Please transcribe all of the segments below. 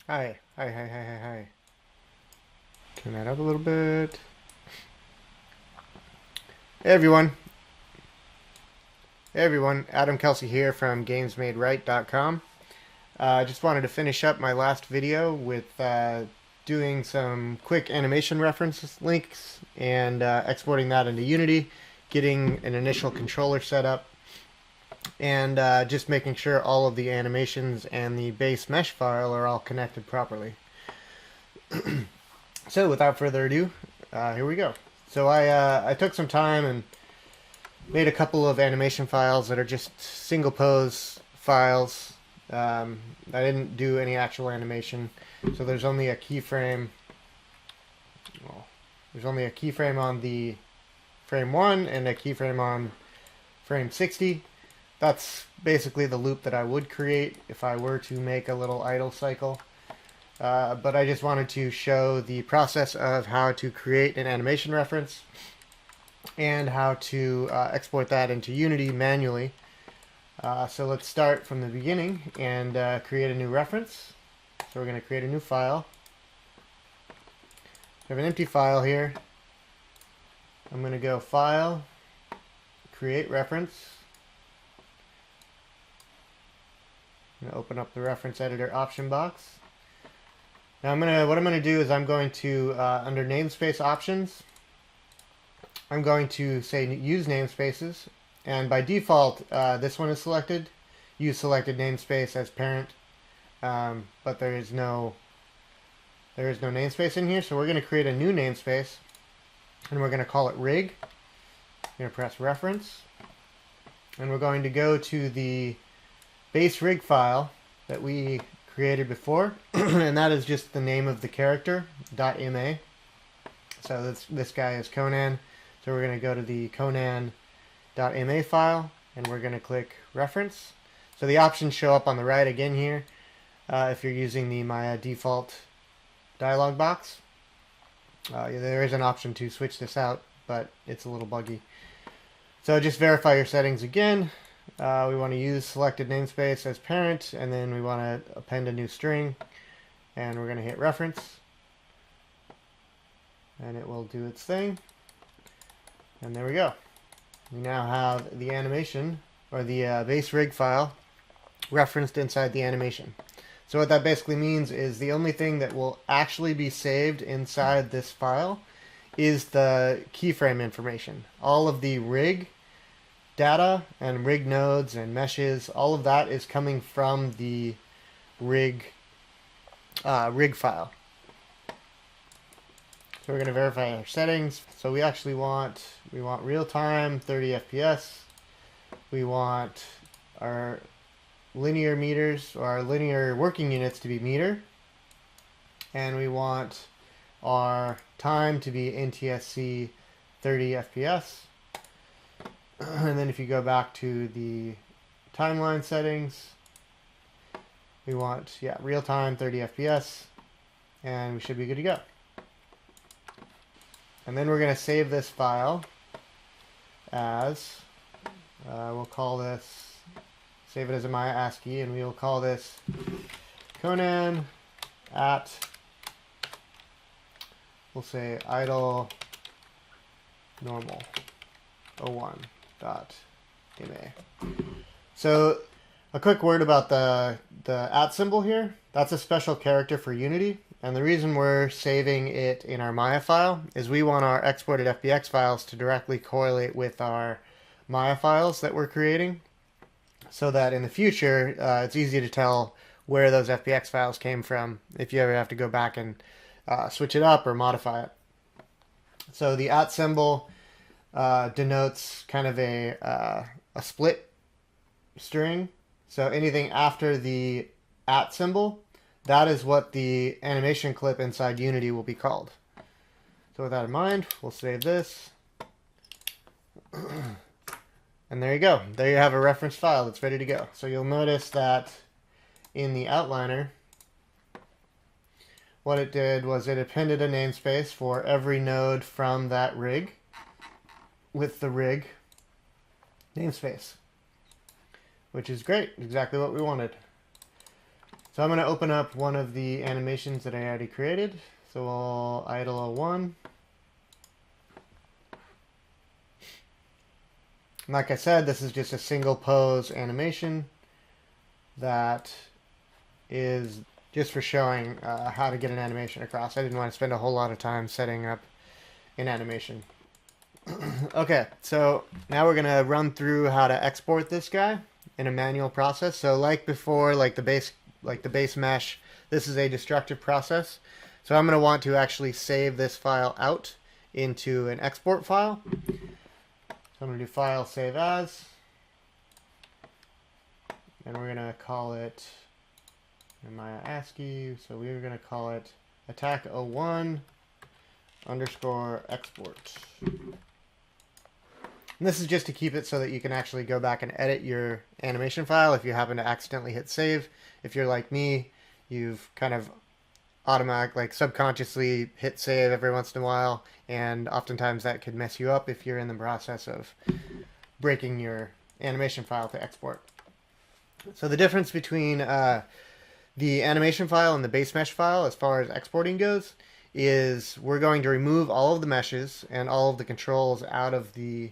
Hi, hi, hi, hi, hi, hi. Turn that up a little bit. Hey everyone. Hey everyone. Adam Kelsey here from GamesMadeRight.com. I just wanted to finish up my last video with doing some quick animation reference links and exporting that into Unity, getting an initial controller set up, and just making sure all of the animations and the base mesh file are all connected properly. So without further ado, here we go. So I took some time and made a couple of animation files that are just single pose files. I didn't do any actual animation, so there's only a keyframe. Well, there's only a keyframe on the frame 1 and a keyframe on frame 60. That's basically the loop that I would create if I were to make a little idle cycle. But I just wanted to show the process of how to create an animation reference and how to export that into Unity manually. So let's start from the beginning and create a new reference. So we're going to create a new file. We have an empty file here. I'm going to go File, Create Reference. I'm going to open up the reference editor option box. Now what I'm going to do is I'm going to, under namespace options, I'm going to say use namespaces, and by default this one is selected. Use selected namespace as parent, but there is no namespace in here, so we're going to create a new namespace, and we're going to call it rig. I'm going to press reference, and we're going to go to the base rig file that we created before, and that is just the name of the character, .ma. So this guy is Conan. So we're going to go to the Conan.ma file, and we're going to click reference. So the options show up on the right again here if you're using the My Default dialog box. There is an option to switch this out, but it's a little buggy. So just verify your settings again. We want to use selected namespace as parent, and then we want to append a new string, and we're going to hit reference, and it will do its thing. And there we go. We now have the animation, or the base rig file, referenced inside the animation. So what that basically means is the only thing that will actually be saved inside this file is the keyframe information. All of the rig data and rig nodes and meshes, all of that is coming from the rig file. So we're going to verify our settings. So we actually want real time 30 FPS. We want our linear meters, or our linear working units, to be meter, and we want our time to be NTSC 30 FPS. And then if you go back to the timeline settings, we want real time 30 FPS, and we should be good to go. And then we're going to save this file as, we'll call this, save it as a MyASCII, and we'll call this Conan at, we'll say idle normal 01.ma. So a quick word about the at symbol here. That's a special character for Unity. And the reason we're saving it in our Maya file is we want our exported FBX files to directly correlate with our Maya files that we're creating, so that in the future it's easy to tell where those FBX files came from if you ever have to go back and switch it up or modify it. So the at symbol denotes kind of a split string. So anything after the at symbol, that is what the animation clip inside Unity will be called. So with that in mind, we'll save this. And there you go. There you have a reference file that's ready to go. So you'll notice that in the outliner, what it did was it appended a namespace for every node from that rig with the rig namespace, which is great. Exactly what we wanted. So I'm going to open up one of the animations that I already created. So we'll idle a1. Like I said, this is just a single pose animation that is just for showing how to get an animation across. I didn't want to spend a whole lot of time setting up an animation. Okay, so now we're going to run through how to export this guy in a manual process. So like before, like the base mesh, this is a destructive process. So I'm going to want to actually save this file out into an export file. So I'm going to do File, Save As, and we're going to call it in my ASCII. So we're going to call it attack01 underscore export. And this is just to keep it so that you can actually go back and edit your animation file if you happen to accidentally hit save. If you're like me, you've kind of subconsciously hit save every once in a while, and oftentimes that could mess you up if you're in the process of breaking your animation file to export. So the difference between the animation file and the base mesh file as far as exporting goes is we're going to remove all of the meshes and all of the controls out of the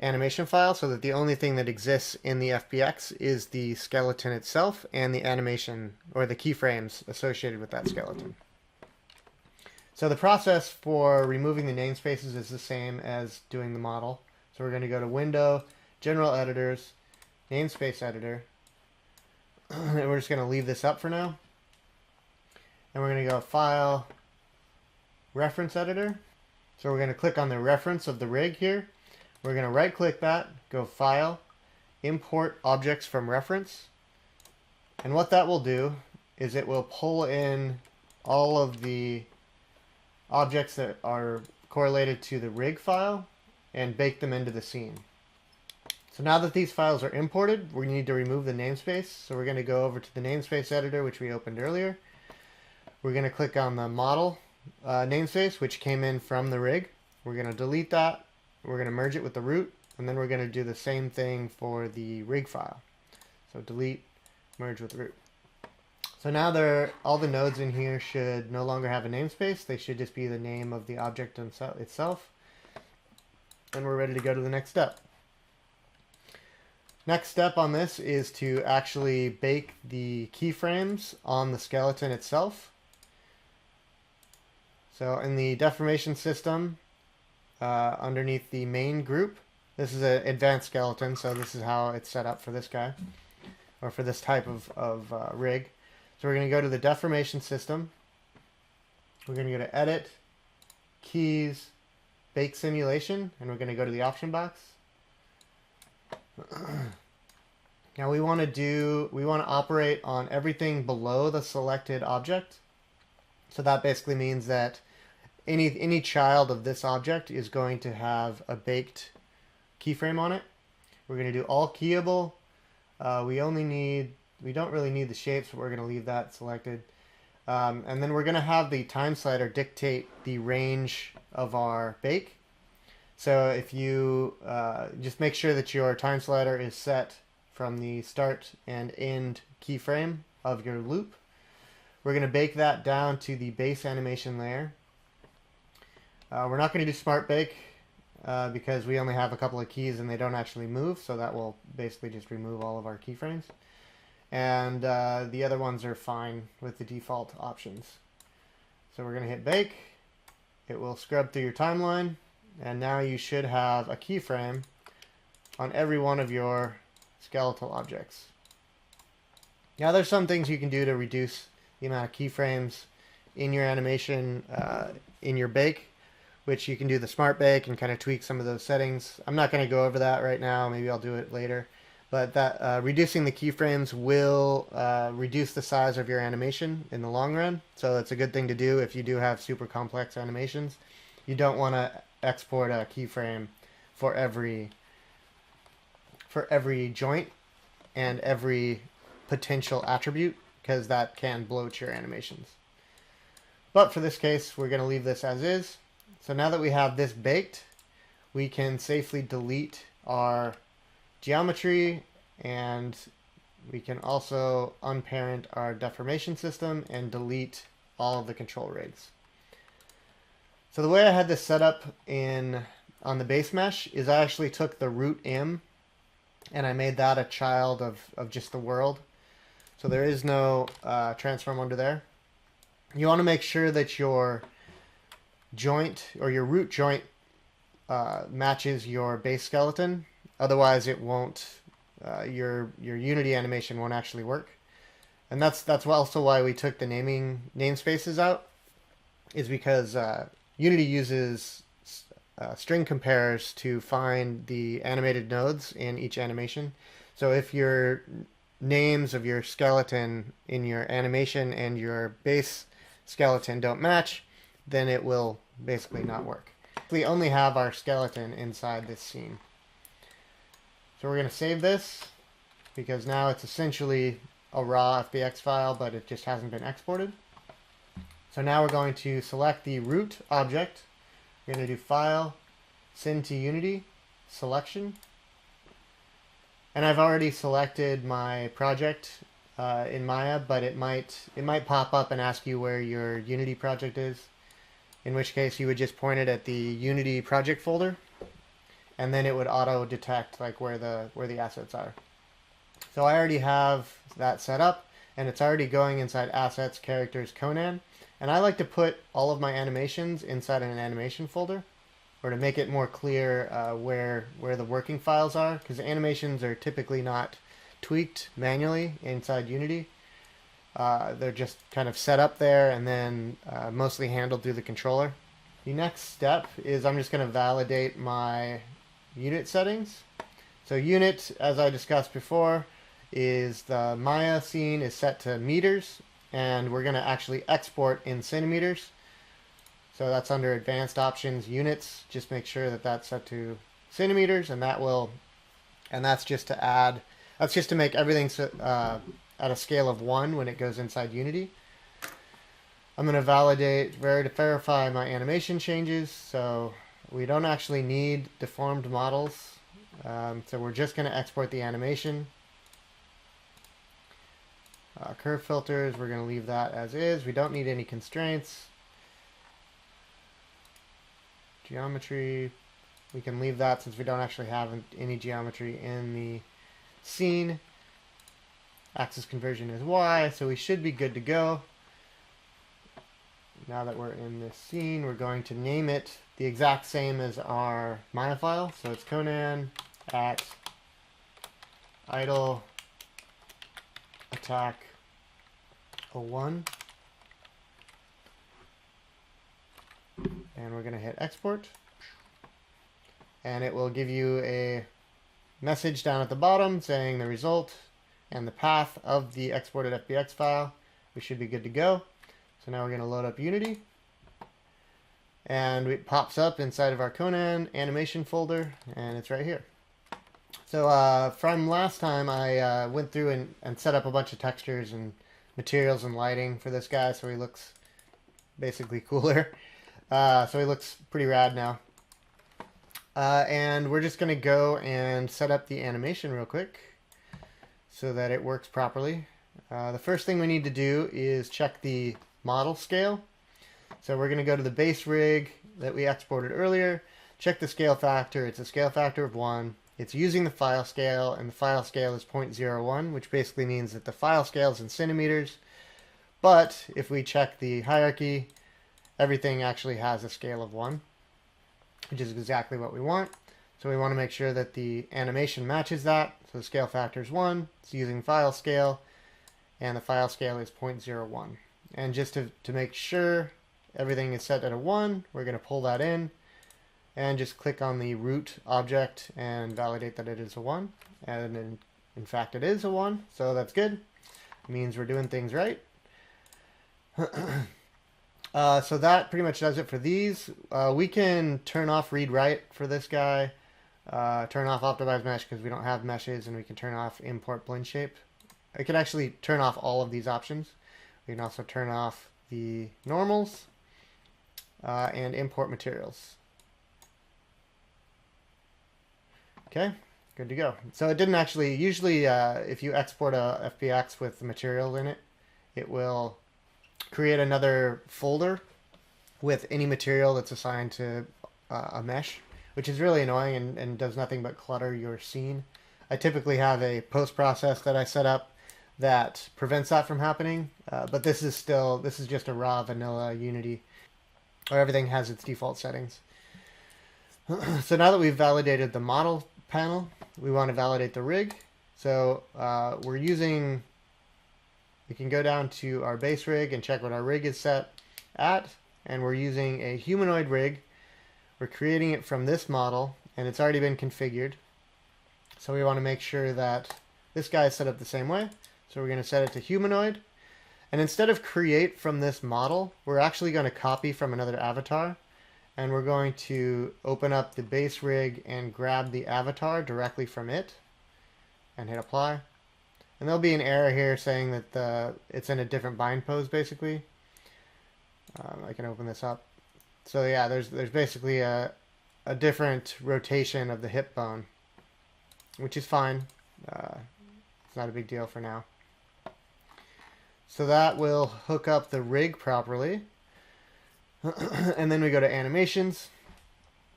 animation file so that the only thing that exists in the FBX is the skeleton itself and the animation or the keyframes associated with that skeleton. So the process for removing the namespaces is the same as doing the model. So we're going to go to Window, General Editors, Namespace Editor, and we're just going to leave this up for now. And we're going to go File, Reference Editor. So we're going to click on the reference of the rig here. We're going to right click that, go File, Import Objects from Reference. And what that will do is it will pull in all of the objects that are correlated to the rig file and bake them into the scene. So now that these files are imported, we need to remove the namespace. So we're going to go over to the namespace editor, which we opened earlier. We're going to click on the model namespace, which came in from the rig. We're going to delete that. We're going to merge it with the root, and then we're going to do the same thing for the rig file. So delete, merge with root. So now all the nodes in here should no longer have a namespace. They should just be the name of the object itself. And we're ready to go to the next step. Next step on this is to actually bake the keyframes on the skeleton itself. So in the deformation system, underneath the main group, this is an advanced skeleton, so this is how it's set up for this guy, or for this type of rig. So we're going to go to the deformation system. We're going to go to Edit, Keys, Bake Simulation, and we're going to go to the option box. Now we want to operate on everything below the selected object. So that basically means that any child of this object is going to have a baked keyframe on it. We're going to do all keyable. We don't really need the shapes, but we're going to leave that selected. And then we're going to have the time slider dictate the range of our bake. So if you just make sure that your time slider is set from the start and end keyframe of your loop. We're going to bake that down to the base animation layer. We're not going to do smart bake because we only have a couple of keys and they don't actually move, so that will basically just remove all of our keyframes. And the other ones are fine with the default options. So we're going to hit bake. It will scrub through your timeline, and now you should have a keyframe on every one of your skeletal objects. Now there's some things you can do to reduce the amount of keyframes in your animation in your bake, which you can do the smart bake and kind of tweak some of those settings. I'm not going to go over that right now. Maybe I'll do it later. But that reducing the keyframes will reduce the size of your animation in the long run. So it's a good thing to do if you do have super complex animations. You don't want to export a keyframe for every joint and every potential attribute, because that can bloat your animations. But for this case, we're going to leave this as is. So now that we have this baked, we can safely delete our geometry and we can also unparent our deformation system and delete all of the control rigs. So the way I had this set up on the base mesh is I actually took the root im and I made that a child of just the world. So there is no transform under there. You want to make sure that your joint or your root joint matches your base skeleton. Otherwise, it won't. Your Unity animation won't actually work. And that's also why we took the namespaces out. Is because Unity uses string comparers to find the animated nodes in each animation. So if your names of your skeleton in your animation and your base skeleton don't match, then it will basically not work. We only have our skeleton inside this scene. So we're going to save this because now it's essentially a raw FBX file, but it just hasn't been exported. So now we're going to select the root object. We're going to do File, Send to Unity, Selection. And I've already selected my project in Maya, but it might pop up and ask you where your Unity project is. In which case you would just point it at the Unity project folder, and then it would auto detect like where the assets are. So I already have that set up, and it's already going inside Assets, Characters, Conan. And I like to put all of my animations inside an animation folder, or to make it more clear where the working files are, because animations are typically not tweaked manually inside Unity. They're just kind of set up there and then mostly handled through the controller. The next step is I'm just going to validate my unit settings. So unit, as I discussed before, is the Maya scene is set to meters, and we're going to actually export in centimeters. So that's under advanced options, units. Just make sure that that's set to centimeters, and that's just to add. That's just to make everything at a scale of 1 when it goes inside Unity. I'm going to verify my animation changes. So we don't actually need deformed models. So we're just going to export the animation. Curve filters, we're going to leave that as is. We don't need any constraints. Geometry, we can leave that since we don't actually have any geometry in the scene. Axis conversion is Y, so we should be good to go. Now that we're in this scene, we're going to name it the exact same as our Maya file. So it's Conan at idle attack 01. And we're going to hit export. And it will give you a message down at the bottom saying the result and the path of the exported FBX file. We should be good to go. So now we're going to load up Unity. And it pops up inside of our Conan animation folder, and it's right here. So from last time, I went through and set up a bunch of textures and materials and lighting for this guy, so he looks basically cooler. So he looks pretty rad now. And we're just going to go and set up the animation real quick so that it works properly. The first thing we need to do is check the model scale. So we're going to go to the base rig that we exported earlier, check the scale factor. It's a scale factor of 1. It's using the file scale, and the file scale is 0.01, which basically means that the file scale is in centimeters. But if we check the hierarchy, everything actually has a scale of 1, which is exactly what we want. So we want to make sure that the animation matches that. So the scale factor is 1. It's using file scale, and the file scale is 0.01. And just to make sure everything is set at a 1, we're going to pull that in and just click on the root object and validate that it is a 1. And in fact it is a 1, so that's good. It means we're doing things right. So that pretty much does it for these. We can turn off read write for this guy, turn off optimize mesh because we don't have meshes, and we can turn off import blend shape. I can actually turn off all of these options. We can also turn off the normals and import materials. Okay, Good to go. So it didn't actually, usually if you export a FBX with the material in it, it will create another folder with any material that's assigned to a mesh, which is really annoying and does nothing but clutter your scene. I typically have a post process that I set up that prevents that from happening, but this is just a raw vanilla Unity where everything has its default settings. So now that we've validated the model panel, we want to validate the rig. So we can go down to our base rig and check what our rig is set at, and we're using a humanoid rig. We're creating it from this model, and it's already been configured. So we want to make sure that this guy is set up the same way. So we're going to set it to humanoid. And instead of create from this model, we're actually going to copy from another avatar. And we're going to open up the base rig and grab the avatar directly from it and hit apply. And there'll be an error here saying that it's in a different bind pose, basically. I can open this up. So yeah, there's basically a different rotation of the hip bone, which is fine. It's not a big deal for now. So that will hook up the rig properly. And then we go to animations.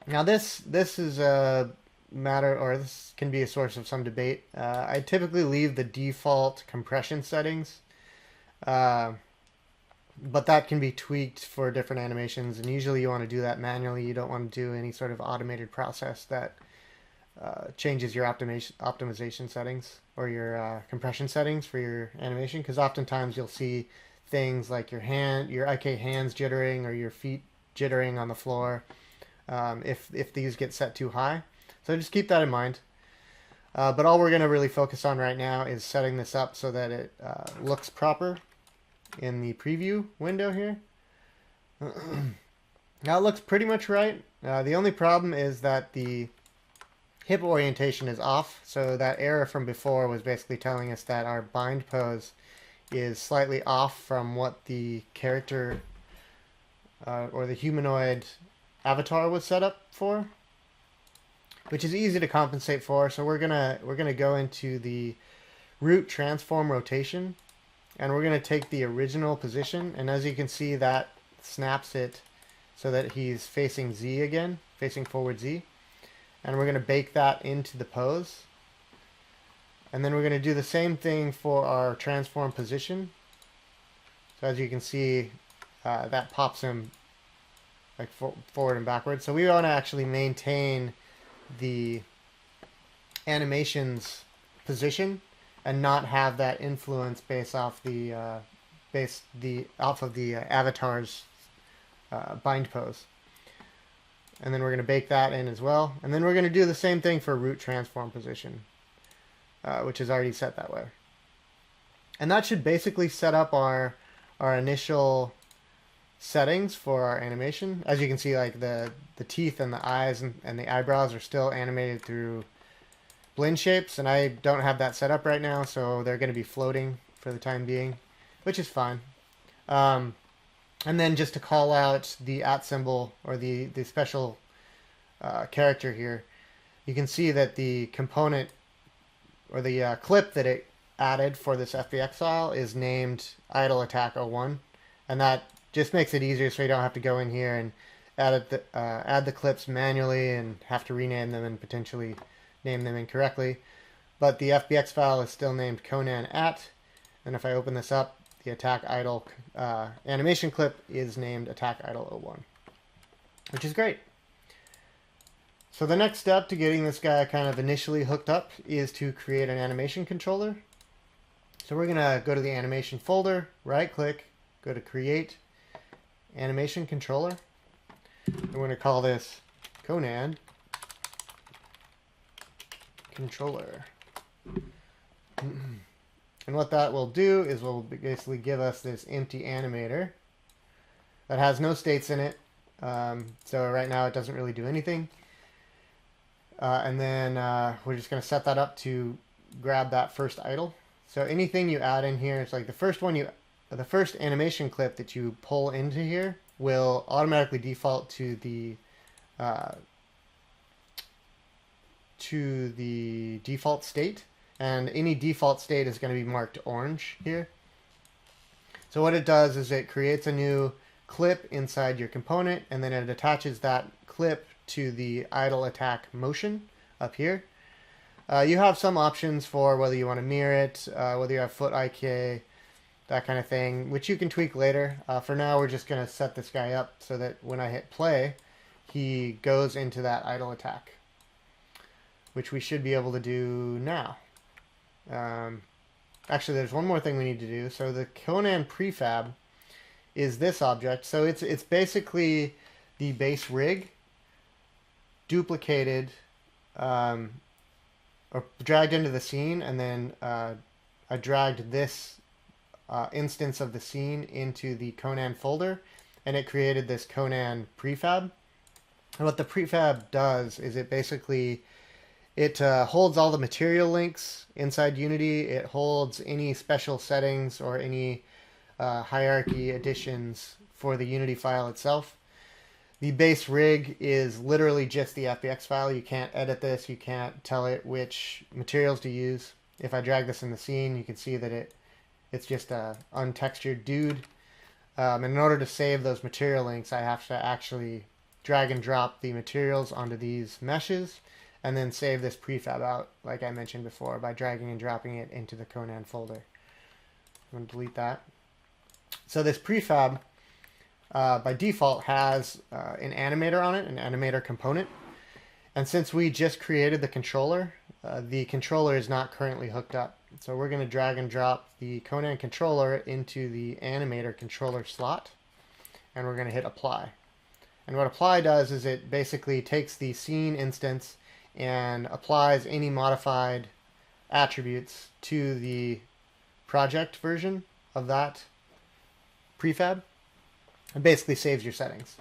Now this is a matter, or this can be a source of some debate. I typically leave the default compression settings, but that can be tweaked for different animations, and usually you want to do that manually. You don't want to do any sort of automated process that changes your optimization settings or your compression settings for your animation, because oftentimes you'll see things like your IK hands jittering or your feet jittering on the floor if these get set too high. So just keep that in mind. But all we're going to really focus on right now is setting this up so that it looks proper in the preview window here. Now it looks pretty much right. The only problem is that the hip orientation is off. So that error from before was basically telling us that our bind pose is slightly off from what the character or the humanoid avatar was set up for, which is easy to compensate for. So we're gonna go into the root transform rotation, and we're gonna take the original position, and as you can see, that snaps it so that he's facing Z again, facing forward Z, and we're gonna bake that into the pose. And then we're going to do the same thing for our transform position. So as you can see, that pops him like forward and backwards. So we want to actually maintain the animation's position and not have that influence based off the avatar's bind pose. And then we're going to bake that in as well. And then we're going to do the same thing for root transform position, which is already set that way. And that should basically set up our initial settings for our animation. As you can see, like the teeth and the eyes and the eyebrows are still animated through blend shapes, and I don't have that set up right now, so they're going to be floating for the time being, which is fine. And then just to call out the @ symbol or the special character here, you can see that the component or the clip that it added for this FBX file is named idle attack 01, and that just makes it easier so you don't have to go in here and add the clips manually and have to rename them and potentially name them incorrectly. But the FBX file is still named Conan @ and if I open this up, the attack idle animation clip is named attack idle 01, which is great. So the next step to getting this guy kind of initially hooked up is to create an animation controller. So we're going to go to the animation folder, right click, go to create animation controller. We're going to call this Conan controller. And what that will do is will basically give us this empty animator that has no states in it. So right now it doesn't really do anything. And then we're just going to set that up to grab that first idle. So anything you add in here, it's like the first animation clip that you pull into here will automatically default to the to the default state, and any default state is going to be marked orange here. So what it does is it creates a new clip inside your component, and then it attaches that clip to the idle attack motion up here. You have some options for whether you want to mirror it, whether you have foot IK, that kind of thing, which you can tweak later. For now, we're just going to set this guy up so that when I hit play, he goes into that idle attack, which we should be able to do now. Actually, there's one more thing we need to do. So the Conan prefab is this object. So it's basically the base rig duplicated or dragged into the scene, and then I dragged this instance of the scene into the Conan folder, and it created this Conan prefab. And what the prefab does is it basically holds all the material links inside Unity. It holds any special settings or any hierarchy additions for the Unity file itself. The base rig is literally just the FBX file. You can't edit this. You can't tell it which materials to use. If I drag this in the scene, you can see that it's just a untextured dude. And in order to save those material links, I have to actually drag and drop the materials onto these meshes, and then save this prefab out, like I mentioned before, by dragging and dropping it into the Conan folder. I'm going to delete that. So this prefab, by default, has an animator on it, an animator component. And since we just created the controller is not currently hooked up. So we're going to drag and drop the Conan controller into the animator controller slot, and we're going to hit apply. And what apply does is it basically takes the scene instance and applies any modified attributes to the project version of that prefab. It basically saves your settings.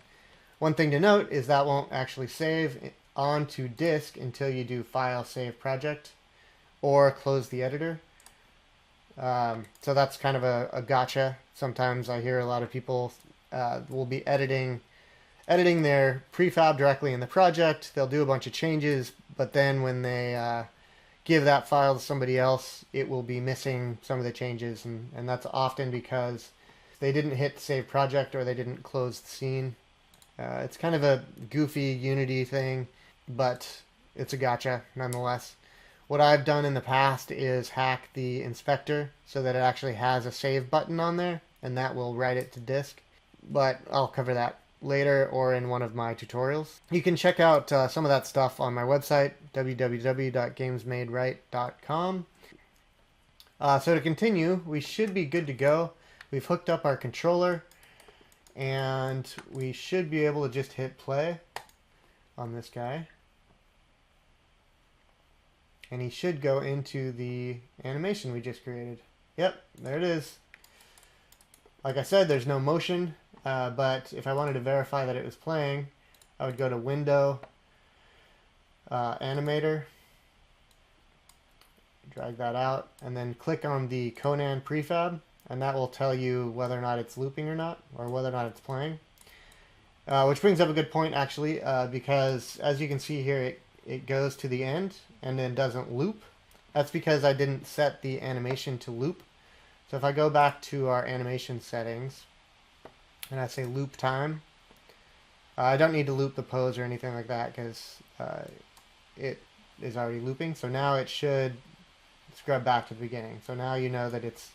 One thing to note is that won't actually save onto disk until you do File, Save Project, or close the editor. So that's kind of a gotcha. Sometimes I hear a lot of people will be editing their prefab directly in the project. They'll do a bunch of changes, but then when they give that file to somebody else, it will be missing some of the changes, and that's often because they didn't hit Save Project or they didn't close the scene. It's kind of a goofy Unity thing, but it's a gotcha nonetheless. What I've done in the past is hack the inspector so that it actually has a save button on there, and that will write it to disk. But I'll cover that later or in one of my tutorials. You can check out some of that stuff on my website, www.gamesmaderight.com. So to continue, we should be good to go. We've hooked up our controller, and we should be able to just hit play on this guy. And he should go into the animation we just created. Yep, there it is. Like I said, there's no motion, but if I wanted to verify that it was playing, I would go to Window, Animator, drag that out, and then click on the Conan prefab, and that will tell you whether or not it's looping or not, or whether or not it's playing. Which brings up a good point, actually, because as you can see here, it goes to the end and then doesn't loop. That's because I didn't set the animation to loop. So if I go back to our animation settings and I say loop time, I don't need to loop the pose or anything like that because it is already looping. So now it should scrub back to the beginning. So now you know that it's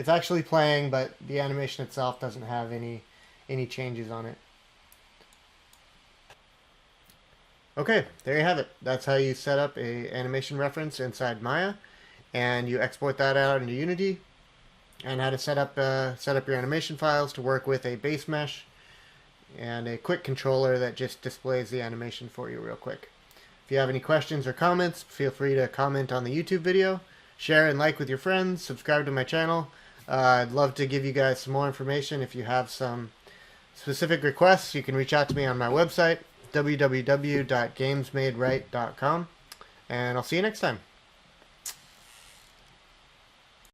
actually playing, but the animation itself doesn't have any changes on it. Okay, there you have it. That's how you set up a animation reference inside Maya, and you export that out into Unity, and how to set up your animation files to work with a base mesh and a quick controller that just displays the animation for you real quick. If you have any questions or comments, feel free to comment on the YouTube video, share and like with your friends, subscribe to my channel. I'd love to give you guys some more information. If you have some specific requests, you can reach out to me on my website, www.gamesmaderight.com, and I'll see you next time.